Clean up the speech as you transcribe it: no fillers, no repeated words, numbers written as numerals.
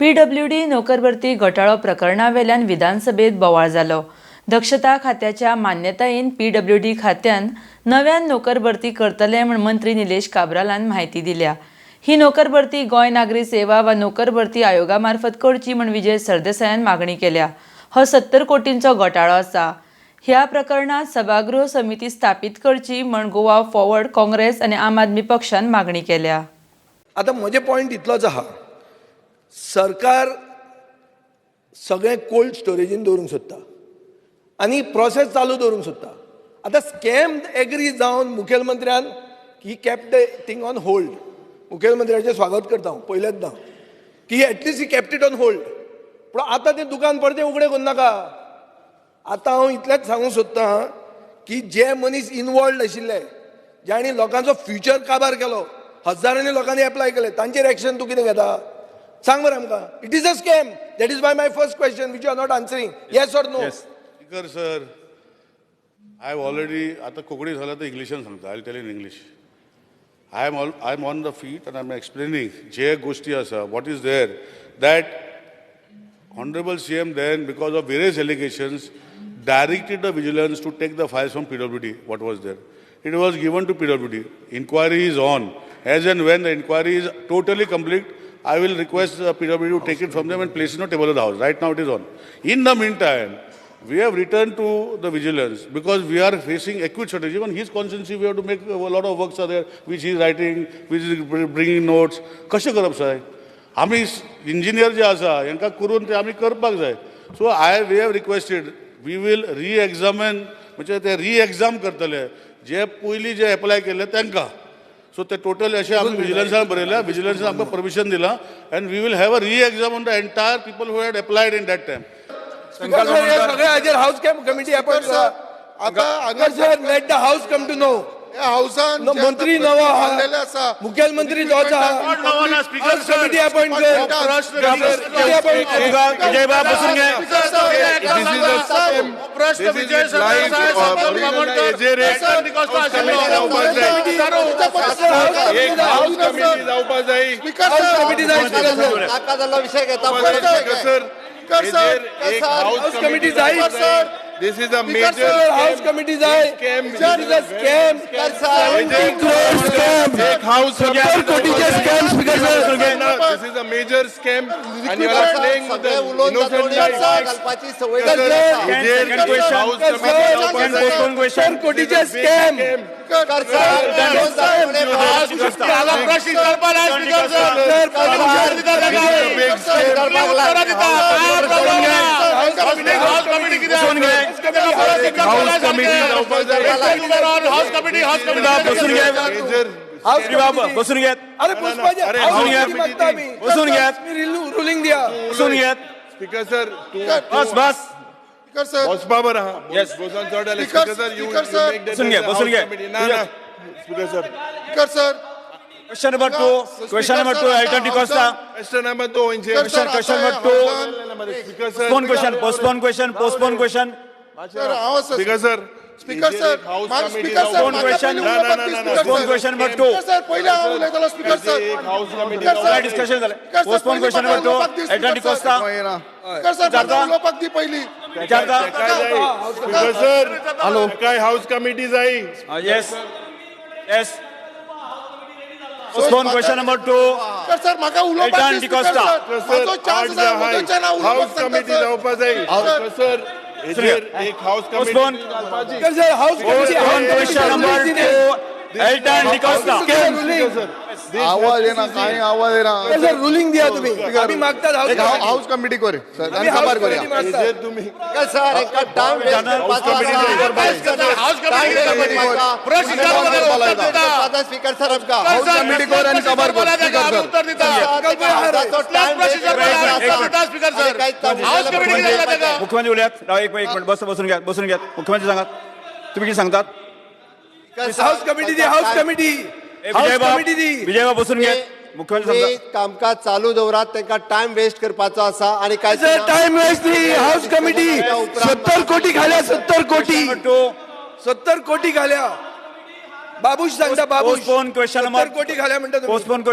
PWD नोकर भरती घोटाळो प्रकरणावेल्यान विधानसभेत बोवाळ जालो। दक्षता खात्याच्या मान्यतायेन PWD खात्यान नव्यान नोकर भरती करतले म्हण मंत्री निलेश काब्रालान माहिती दिल्या। ही नोकर भरती गोय नागरी सेवा वा नोकर भरती आयोगामार्फत करची म्हण विजय सरदेसायान मागणी केल्या। हो 70 कोटींचो घोटाळो आसा। ह्या प्रकरणात सभागृह समिती स्थापित करची म्हण गोवा फॉरवर्ड काँग्रेस आणि आम आदमी पक्षान मागणी केल्या। आता म्हजे पॉइंट इतलोच आहा, सरकार सगळें कोल्ड स्टोरेजीन दवरूंक सोदता आनी प्रोसेस चालू दवरूंक सोदता। आता स्कॅम एग्री जावन मुखेलमंत्र्यान he kept the thing on hold. मुखेलमंत्र्याचें स्वागत करता हांव पयलेचदां की at least he kept it on hold. पूण आतां तें दुकान परतें उगडें करूं नाका। आतां हांव इतलेंच सांगूंक सोदतां की जे मनीस इनवॉल्ड आशिल्ले, ज्यांनी लोकांचो फ्युचर काबार केलो, हजारांनी लोकांनी एप्लाय केले, तांचेर एक्शन तूं कितें घेता? सांग बरें आमकां। It is a scam. That is my first question which you are not answering. Yes or no? Speaker sir, I have already, आता कोंकणी झालं तर इंग्लिशान सांगता। I will tell in English. I am on the feet and I am explaining जे गोष्टी आसा, what is there, that Honorable CM then, because of various allegations, directed the vigilance to take the files from PWD, what was there. It was given to PWD. Inquiry is on. As and when the inquiry is totally complete, I will request PWD to take it from them and place it on the table of the House. Right now it is on. In the meantime, we have returned to the vigilance because we are facing acute shortage. Even his constituency, we have to make a lot of works are there, which he is writing, which is bringing notes. कशें करप जाय? आमी engineer जे आसा हांकां करून ते आमी करपाक जाय. So we have requested, we will re-examine, म्हणजे ते री-एक्झाम करतले जे पयलीं जे एप्लाय केले तांकां. सो ते टोटल अशें आमी विजिलन्सान बरयल्या, विजिलन्सान आमकां परमिशन दिलां, and we will have a re-exam on the entire people who had applied in that time. सगळे हाजेर हाऊस कमिटी अपॉइंट करा। आता sir let the house come to know. मंत्री नवा आहा, मुखेलमंत्री जोच आहा, हाऊस कमिटी अपॉइंट कर। विजय बाब बसून घे। प्रश्न विजय विषय घेता हाऊस कमिटी जाय। This is a major House committee scam. This is a scam. 70 crore scam. House scam. This is a major scam, and you are playing with the innocent lives. scam. बसून घेत। अरे बसून घेत। Ruling दिया। बसून घेत। Speaker sir, बस बस। Speaker sir, boss Babar हा। Yes. Speaker sir, you make that बसून घे, बसून घे। Speaker sir, speaker sir. Question number 2, Elton D'Costa. question number 2 Question number 2. Speaker sir, Postpone question. Speaker sir, Speaker sir, postpone question. Postpone question number 2. Speaker sir, House committee Discussion झालं. Postpone question number 2. Elton D'Costa. विचारता. Speaker sir, hello. काय house committee जाई? Yes. Postpone question number 2. Elton D'Costa. House committee जावपा जाय। Sir, एक house Postpone. Postpone question number 2. Elton D'Costa. आवाज येना काही आवाज येना सर रुलिंग दिया तुम्ही। आम्ही मागतात हाऊस कमिटी करे सर आणि खबर करूया तुम्ही सर एक टाइम स्पीकर सर आपका हाऊस कमिटी करे आणि खबर कर स्पीकर सर मुख्यमंत्री बोलूयात। एक मिनिट बसून घ्या। मुख्यमंत्री सांगा तुम्ही किती सांगतात? हाऊस कमिटी विजय बाब बसून घ्या। मुख्यमंत्री कामकाज चालू दवरात त्यांना टाइम वेस्ट करपाचो आसा आणि काय टाइम वेस्ट नाही। हाऊस कमिटी 70 कोटी घाल्या। 70 कोटी घाल्या। बाबूश सांगता बाबूश पोस्टपोन क्वेश्चन नंबर 70 कोटी घाल्या म्हणता तुम्ही। Postpone question